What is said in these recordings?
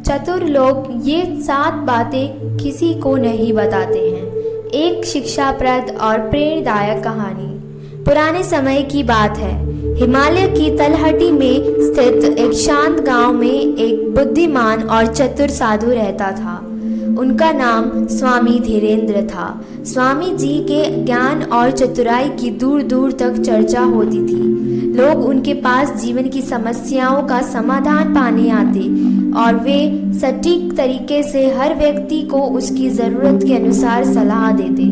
चतुर लोग ये 7 बातें किसी को नहीं बताते हैं। एक शिक्षाप्रद और प्रेरणादायक कहानी। पुराने समय की बात है। हिमालय की तलहटी में स्थित एक शांत गांव में एक बुद्धिमान और चतुर साधु रहता था। उनका नाम स्वामी धीरेन्द्र था। स्वामी जी के ज्ञान और चतुराई की दूर दूर तक चर्चा होती थी। लोग उनके पास जीवन की समस्याओं का समाधान पाने आते और वे सटीक तरीके से हर व्यक्ति को उसकी ज़रूरत के अनुसार सलाह देते।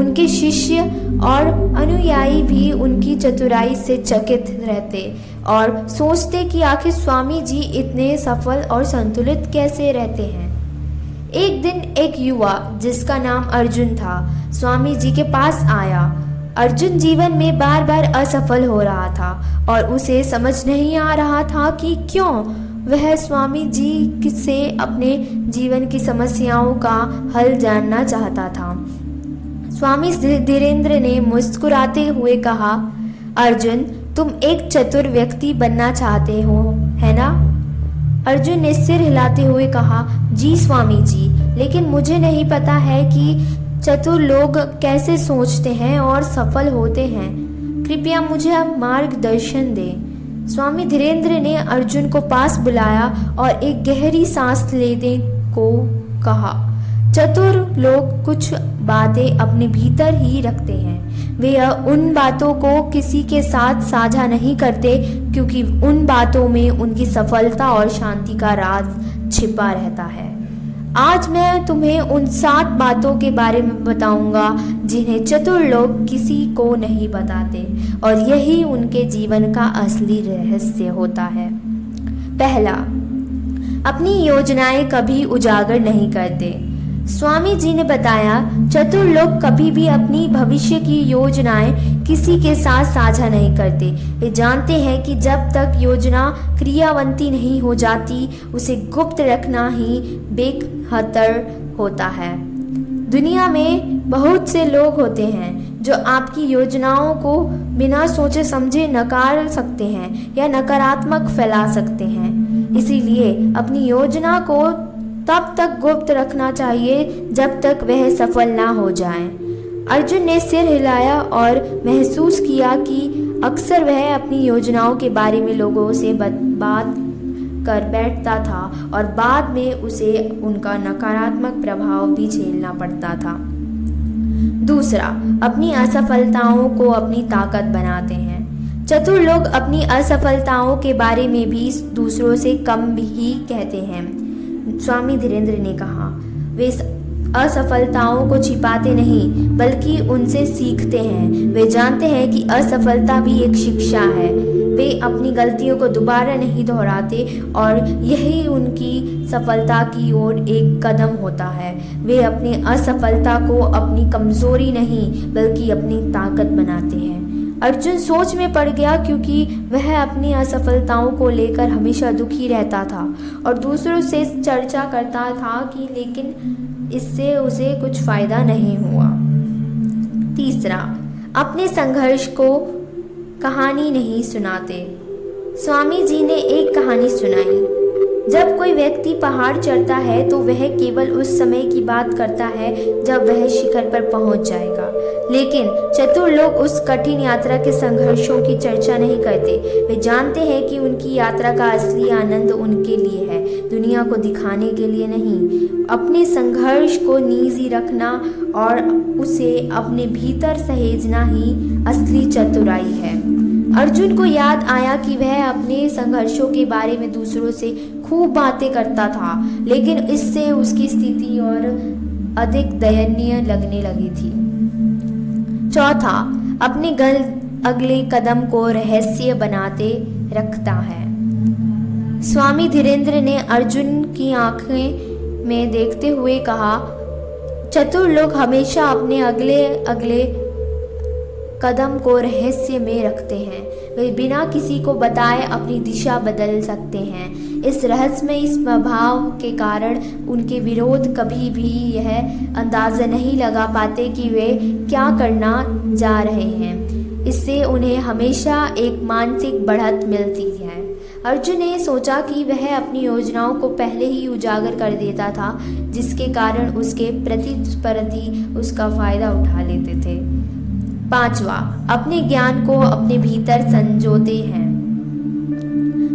उनके शिष्य और अनुयायी भी उनकी चतुराई से चकित रहते और सोचते कि आखिर स्वामी जी इतने सफल और संतुलित कैसे रहते हैं। एक दिन एक युवा जिसका नाम अर्जुन था स्वामी जी के पास आया। अर्जुन जीवन में बार बार असफल हो रहा था और उसे समझ नहीं आ रहा था कि क्यों। वह स्वामी जी से अपने जीवन की समस्याओं का हल जानना चाहता था। स्वामी धीरेन्द्र ने मुस्कुराते हुए कहा, अर्जुन, तुम एक चतुर व्यक्ति बनना चाहते हो, है ना? अर्जुन ने सिर हिलाते हुए कहा, जी स्वामी जी, लेकिन मुझे नहीं पता है कि चतुर लोग कैसे सोचते हैं और सफल होते हैं। कृपया मुझे आप मार्गदर्शन दें। स्वामी धीरेन्द्र ने अर्जुन को पास बुलाया और एक गहरी सांस लेने को कहा। चतुर लोग कुछ बातें अपने भीतर ही रखते हैं। वे उन बातों को किसी के साथ साझा नहीं करते क्योंकि उन बातों में उनकी सफलता और शांति का राज छिपा रहता है। आज मैं तुम्हें उन 7 बातों के बारे में बताऊंगा जिन्हें चतुर लोग किसी को नहीं बताते और यही उनके जीवन का असली रहस्य होता है। पहला, अपनी योजनाएं कभी उजागर नहीं करते। स्वामी जी ने बताया, चतुर लोग कभी भी अपनी भविष्य की योजनाएं किसी के साथ साझा नहीं करते। वे जानते हैं कि जब तक योजना क्रियावंती नहीं हो जाती उसे गुप्त रखना ही बेहतर होता है। दुनिया में बहुत से लोग होते हैं जो आपकी योजनाओं को बिना सोचे समझे नकार सकते हैं या नकारात्मक फैला सकते हैं। इसीलिए अपनी योजना को तब तक गुप्त रखना चाहिए जब तक वह सफल ना हो जाए। अर्जुन ने सिर हिलाया और महसूस किया कि अक्सर वह अपनी योजनाओं के बारे में लोगों से बात कर बैठता था और बाद में उसे उनका नकारात्मक प्रभाव भी झेलना पड़ता था। दूसरा, अपनी असफलताओं को अपनी ताकत बनाते हैं। चतुर लोग अपनी असफलताओं के बारे में भी दूसरों से कम ही कहते हैं। स्वामी धीरेन्द्र ने कहा, वे असफलताओं को छिपाते नहीं बल्कि उनसे सीखते हैं। वे जानते हैं कि असफलता भी एक शिक्षा है। वे अपनी गलतियों को दोबारा नहीं दोहराते और यही उनकी सफलता की ओर एक कदम होता है। वे अपनी असफलता को अपनी कमजोरी नहीं बल्कि अपनी ताकत बनाते हैं। अर्जुन सोच में पड़ गया क्योंकि वह अपनी असफलताओं को लेकर हमेशा दुखी रहता था और दूसरों से चर्चा करता था कि लेकिन इससे उसे कुछ फायदा नहीं हुआ। तीसरा, अपने संघर्ष को कहानी नहीं सुनाते। स्वामी जी ने एक कहानी सुनाई। जब कोई व्यक्ति पहाड़ चढ़ता है तो वह केवल उस समय की बात करता है जब वह शिखर पर पहुंच जाएगा, लेकिन चतुर लोग उस कठिन यात्रा के संघर्षों की चर्चा नहीं करते। वे जानते हैं कि उनकी यात्रा का असली आनंद उनके लिए है, दुनिया को दिखाने के लिए नहीं। अपने संघर्ष को निजी रखना और उसे अपने भीतर सहेजना ही असली चतुराई है। अर्जुन को याद आया कि वह अपने संघर्षों के बारे में दूसरों से खूब बातें करता था, लेकिन इससे उसकी स्थिति और अधिक दयनीय लगने लगी थी। चौथा, अपने अगले कदम को रहस्य बनाते रखता है। स्वामी धीरेन्द्र ने अर्जुन की आंखें में देखते हुए कहा, चतुर लोग हमेशा अपने अगले कदम को रहस्य में रखते हैं। वे बिना किसी को बताए अपनी दिशा बदल सकते हैं। इस रहस्यमय स्वभाव के कारण उनके विरोध कभी भी यह अंदाज़ा नहीं लगा पाते कि वे क्या करना जा रहे हैं। इससे उन्हें हमेशा एक मानसिक बढ़त मिलती है। अर्जुन ने सोचा कि वह अपनी योजनाओं को पहले ही उजागर कर देता था, जिसके कारण उसके प्रतिस्पर्धी उसका फायदा उठा लेते थे। 5वां, अपने ज्ञान को अपने भीतर संजोते हैं।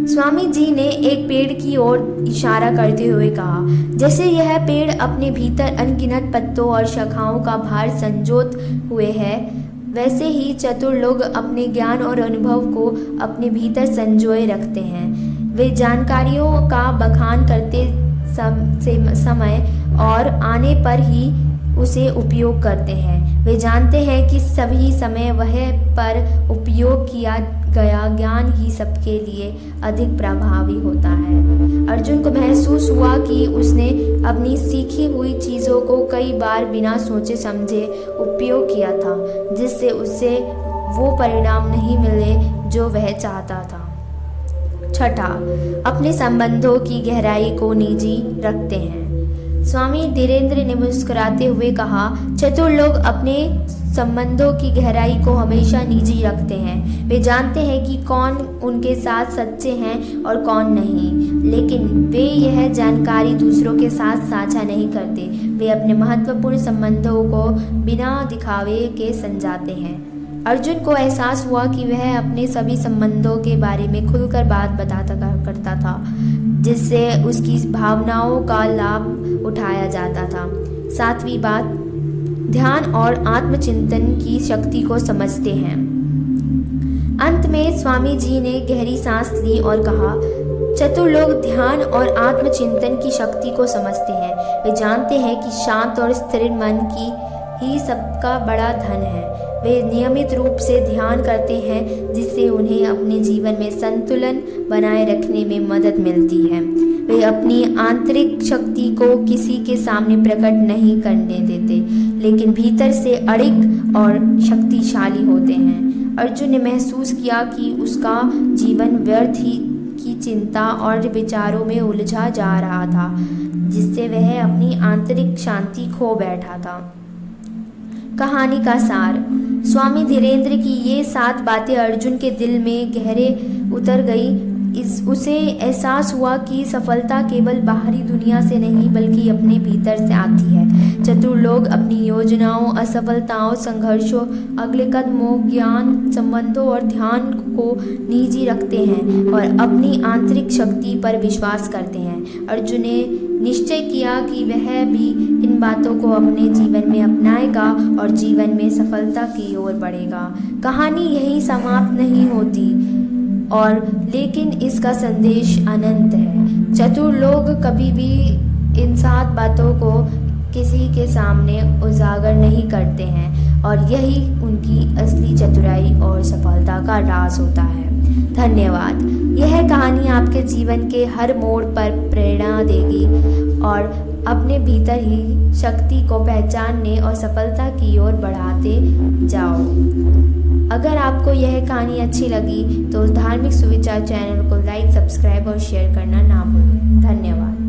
स्वामी जी ने एक पेड़ की ओर इशारा करते हुए कहा, जैसे यह पेड़ अपने भीतर अनगिनत पत्तों और शाखाओं का भार संजोत हुए है, वैसे ही चतुर लोग अपने ज्ञान और अनुभव को अपने भीतर संजोए रखते हैं। वे जानकारियों का बखान करते समय और आने पर ही उसे उपयोग करते हैं। वे जानते हैं कि सभी समय वह पर उपयोग किया गया ज्ञान ही सबके लिए अधिक प्रभावी होता है। अर्जुन को महसूस हुआ कि उसने अपनी सीखी हुई चीज़ों को कई बार बिना सोचे समझे उपयोग किया था, जिससे उसे वो परिणाम नहीं मिले जो वह चाहता था। 6, अपने संबंधों की गहराई को निजी रखते हैं। स्वामी धीरेन्द्र ने मुस्कुराते हुए कहा, चतुर लोग अपने संबंधों की गहराई को हमेशा निजी रखते हैं। वे जानते हैं कि कौन उनके साथ सच्चे हैं और कौन नहीं, लेकिन वे यह जानकारी दूसरों के साथ साझा नहीं करते। वे अपने महत्वपूर्ण संबंधों को बिना दिखावे के समझाते हैं। अर्जुन को एहसास हुआ कि वह अपने सभी संबंधों के बारे में खुलकर बात बताता करता था, जिससे उसकी भावनाओं का लाभ उठाया जाता था। 7वीं बात, ध्यान और आत्मचिंतन की शक्ति को समझते हैं। अंत में स्वामी जी ने गहरी सांस ली और कहा, चतुर लोग ध्यान और आत्मचिंतन की शक्ति को समझते हैं। वे जानते हैं कि शांत और स्थिर मन की ही सबका बड़ा धन है। वे नियमित रूप से ध्यान करते हैं, जिससे उन्हें अपने जीवन में संतुलन बनाए रखने में मदद मिलती है। वे अपनी आंतरिक शक्ति को किसी के सामने प्रकट नहीं करने देते, लेकिन भीतर से अड़िग और शक्तिशाली होते हैं। अर्जुन ने महसूस किया कि उसका जीवन व्यर्थ ही की चिंता और विचारों में उलझा जा रहा था, जिससे वह अपनी आंतरिक शांति खो बैठा था। कहानी का सार, स्वामी धीरेन्द्र की ये 7 बातें अर्जुन के दिल में गहरे उतर गई। उसे एहसास हुआ कि सफलता केवल बाहरी दुनिया से नहीं बल्कि अपने भीतर से आती है। चतुर लोग अपनी योजनाओं, असफलताओं, संघर्षों, अगले कदमों, ज्ञान, संबंधों और ध्यान को निजी रखते हैं और अपनी आंतरिक शक्ति पर विश्वास करते हैं। अर्जुन ने निश्चय किया कि वह भी इन बातों को अपने जीवन में अपनाएगा और जीवन में सफलता की ओर बढ़ेगा। कहानी यहीं समाप्त नहीं होती लेकिन इसका संदेश अनंत है। चतुर लोग कभी भी इन 7 बातों को किसी के सामने उजागर नहीं करते हैं और यही उनकी असली चतुराई और सफलता का राज होता है। धन्यवाद। यह कहानी आपके जीवन के हर मोड़ पर प्रेरणा देगी और अपने भीतर ही शक्ति को पहचानने और सफलता की ओर बढ़ाते जाओ। अगर आपको यह कहानी अच्छी लगी तो धार्मिक सुविचार चैनल को लाइक, सब्सक्राइब और शेयर करना ना भूलें। धन्यवाद।